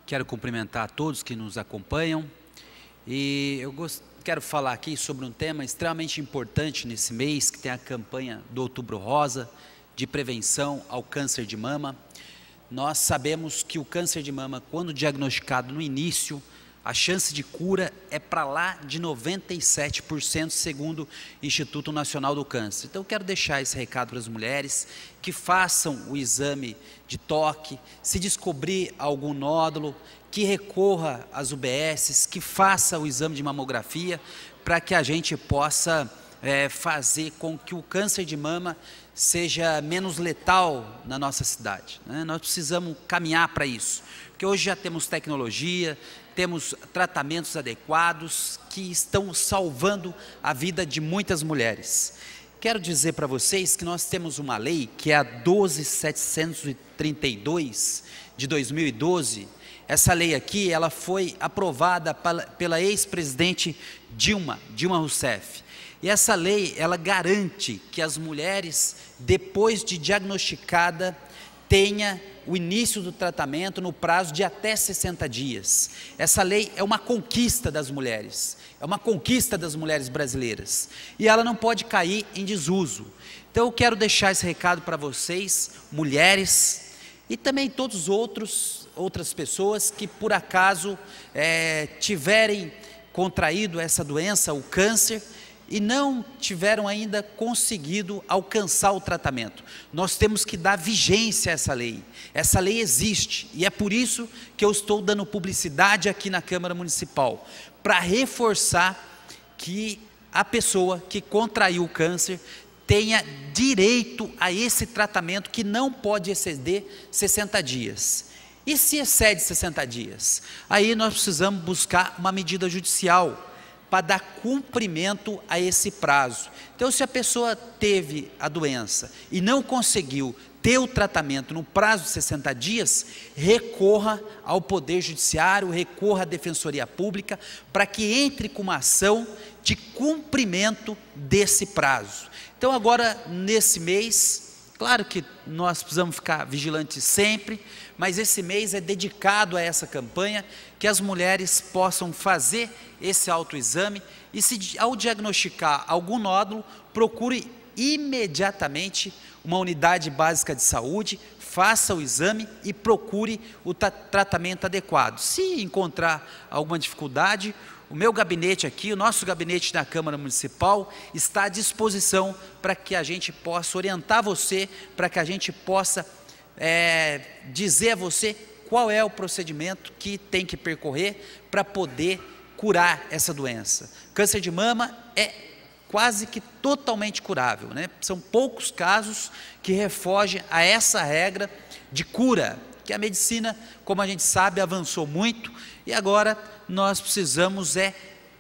Quero cumprimentar a todos que nos acompanham e quero falar aqui sobre um tema extremamente importante nesse mês, que tem a campanha do Outubro Rosa, de prevenção ao câncer de mama. Nós sabemos que o câncer de mama, quando diagnosticado no início, a chance de cura é para lá de 97%, segundo o Instituto Nacional do Câncer. Então, eu quero deixar esse recado para as mulheres, que façam o exame de toque, se descobrir algum nódulo, que recorra às UBSs, que faça o exame de mamografia, para que a gente possa fazer com que o câncer de mama seja menos letal na nossa cidade, né? Nós precisamos caminhar para isso, porque hoje já temos tecnologia, temos tratamentos adequados que estão salvando a vida de muitas mulheres. Quero dizer para vocês que nós temos uma lei, que é a 12.732 de 2012. Essa lei aqui, ela foi aprovada pela ex-presidente Dilma Rousseff. E essa lei, ela garante que as mulheres, depois de diagnosticada, tenha o início do tratamento no prazo de até 60 dias. Essa lei é uma conquista das mulheres, é uma conquista das mulheres brasileiras, e ela não pode cair em desuso. Então eu quero deixar esse recado para vocês, mulheres, e também todos outras pessoas que por acaso tiverem contraído essa doença, o câncer, e não tiveram ainda conseguido alcançar o tratamento. Nós temos que dar vigência a essa lei. Essa lei existe, e é por isso que eu estou dando publicidade aqui na Câmara Municipal, para reforçar que a pessoa que contraiu o câncer tenha direito a esse tratamento, que não pode exceder 60 dias. E se excede 60 dias? Aí nós precisamos buscar uma medida judicial, para dar cumprimento a esse prazo. Então, se a pessoa teve a doença e não conseguiu ter o tratamento no prazo de 60 dias, recorra ao Poder Judiciário, recorra à Defensoria Pública, para que entre com uma ação de cumprimento desse prazo. Então, agora, nesse mês, claro que nós precisamos ficar vigilantes sempre, mas esse mês é dedicado a essa campanha, que as mulheres possam fazer esse autoexame e, se ao diagnosticar algum nódulo, procure imediatamente uma unidade básica de saúde, faça o exame e procure o tratamento adequado. Se encontrar alguma dificuldade, o meu gabinete aqui, o nosso gabinete da Câmara Municipal, está à disposição para que a gente possa orientar você, para que a gente possa dizer a você qual é o procedimento que tem que percorrer para poder curar essa doença. Câncer de mama é quase que totalmente curável, né? São poucos casos que refogem a essa regra de cura, que a medicina, como a gente sabe, avançou muito, e agora nós precisamos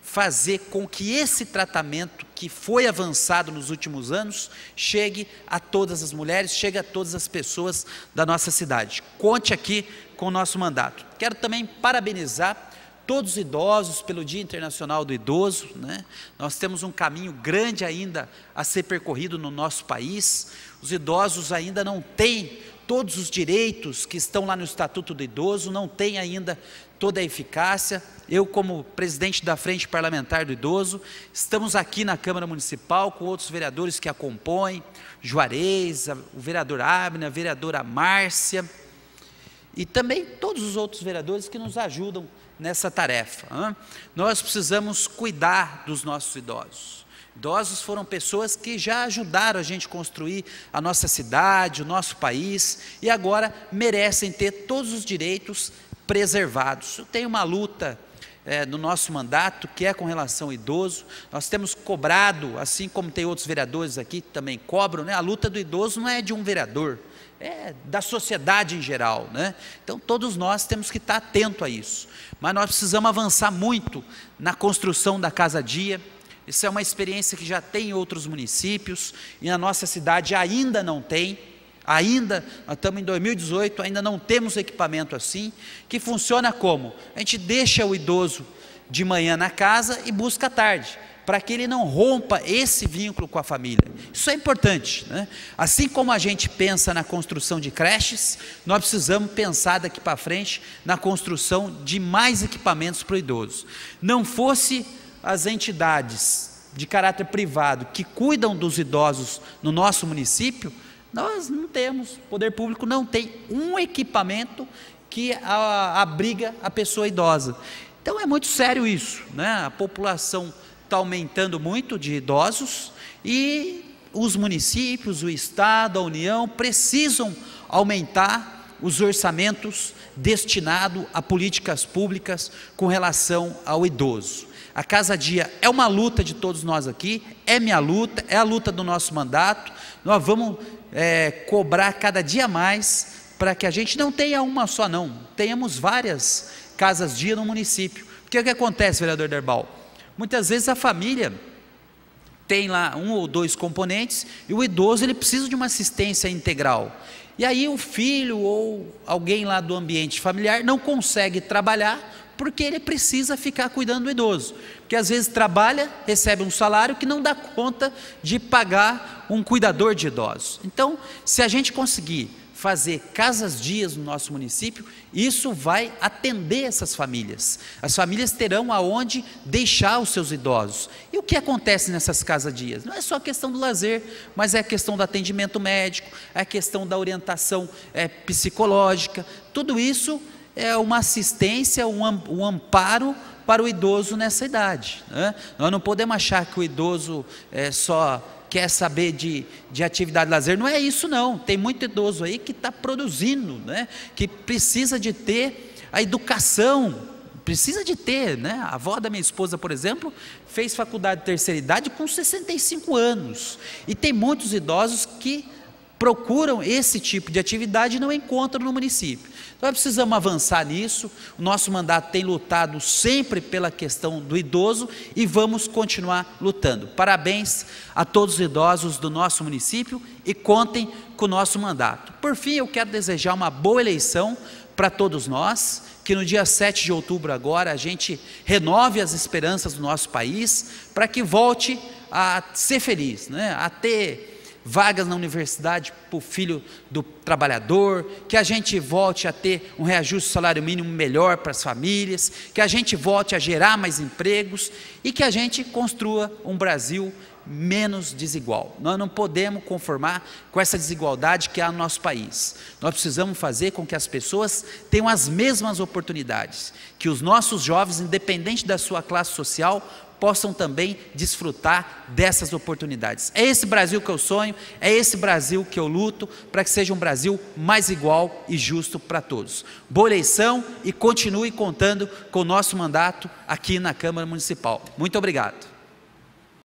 fazer com que esse tratamento que foi avançado nos últimos anos chegue a todas as mulheres, chegue a todas as pessoas da nossa cidade. Conte aqui com o nosso mandato. Quero também parabenizar todos os idosos pelo Dia Internacional do Idoso, né? Nós temos um caminho grande ainda a ser percorrido no nosso país. Os idosos ainda não têm todos os direitos que estão lá no Estatuto do Idoso, não têm ainda toda a eficácia. Eu, como presidente da Frente Parlamentar do Idoso, estamos aqui na Câmara Municipal com outros vereadores que a compõem, Juarez, o vereador Abner, a vereadora Márcia, e também todos os outros vereadores que nos ajudam nessa tarefa. Nós precisamos cuidar dos nossos idosos. Idosos foram pessoas que já ajudaram a gente a construir a nossa cidade, o nosso país, e agora merecem ter todos os direitos preservados. Eu tenho uma luta no nosso mandato, que é com relação ao idoso. Nós temos cobrado, assim como tem outros vereadores aqui que também cobram, né? A luta do idoso não é de um vereador, é da sociedade em geral, né? Então todos nós temos que estar atentos a isso, mas nós precisamos avançar muito na construção da casa-dia. Isso é uma experiência que já tem em outros municípios, e na nossa cidade ainda não tem. Ainda, nós estamos em 2018, ainda não temos equipamento assim, que funciona como? A gente deixa o idoso de manhã na casa e busca à tarde. para que ele não rompa esse vínculo com a família. Isso é importante, né? Assim como a gente pensa na construção de creches, nós precisamos pensar daqui para frente na construção de mais equipamentos para o idoso. Não fosse as entidades de caráter privado que cuidam dos idosos no nosso município, nós não temos, o poder público não tem um equipamento que abriga a pessoa idosa. Então é muito sério isso, né? A população está aumentando muito de idosos e os municípios, o Estado, a União precisam aumentar os orçamentos destinados a políticas públicas com relação ao idoso. A Casa Dia é uma luta de todos nós aqui, é minha luta, é a luta do nosso mandato. Nós vamos cobrar cada dia mais para que a gente não tenha uma só não, tenhamos várias Casas Dia no município. Porque o que acontece, vereador Derbal? Muitas vezes a família tem lá 1 ou 2 componentes e o idoso ele precisa de uma assistência integral. E aí o filho ou alguém lá do ambiente familiar não consegue trabalhar porque ele precisa ficar cuidando do idoso. Porque às vezes trabalha, recebe um salário que não dá conta de pagar um cuidador de idosos. Então, se a gente conseguir fazer Casas Dias no nosso município, isso vai atender essas famílias. As famílias terão aonde deixar os seus idosos. E o que acontece nessas Casas Dias? Não é só a questão do lazer, mas é a questão do atendimento médico, é a questão da orientação psicológica. Tudo isso é uma assistência, um amparo para o idoso nessa idade, né? Nós não podemos achar que o idoso só quer saber de atividade de lazer, não é isso não, tem muito idoso aí que está produzindo, né? Que precisa de ter a educação, precisa de ter, né? A avó da minha esposa, por exemplo, fez faculdade de terceira idade com 65 anos, e tem muitos idosos que procuram esse tipo de atividade e não encontram no município. Então nós precisamos avançar nisso, o nosso mandato tem lutado sempre pela questão do idoso e vamos continuar lutando. Parabéns a todos os idosos do nosso município e contem com o nosso mandato. Por fim, eu quero desejar uma boa eleição para todos nós, que no dia 7 de outubro agora a gente renove as esperanças do nosso país, para que volte a ser feliz, né? A ter vagas na universidade para o filho do trabalhador, que a gente volte a ter um reajuste do salário mínimo melhor para as famílias, que a gente volte a gerar mais empregos e que a gente construa um Brasil menos desigual. Nós não podemos conformar com essa desigualdade que há no nosso país. Nós precisamos fazer com que as pessoas tenham as mesmas oportunidades, que os nossos jovens, independente da sua classe social, possam também desfrutar dessas oportunidades. É esse Brasil que eu sonho, é esse Brasil que eu luto, para que seja um Brasil mais igual e justo para todos. Boa eleição e continue contando com o nosso mandato aqui na Câmara Municipal. Muito obrigado.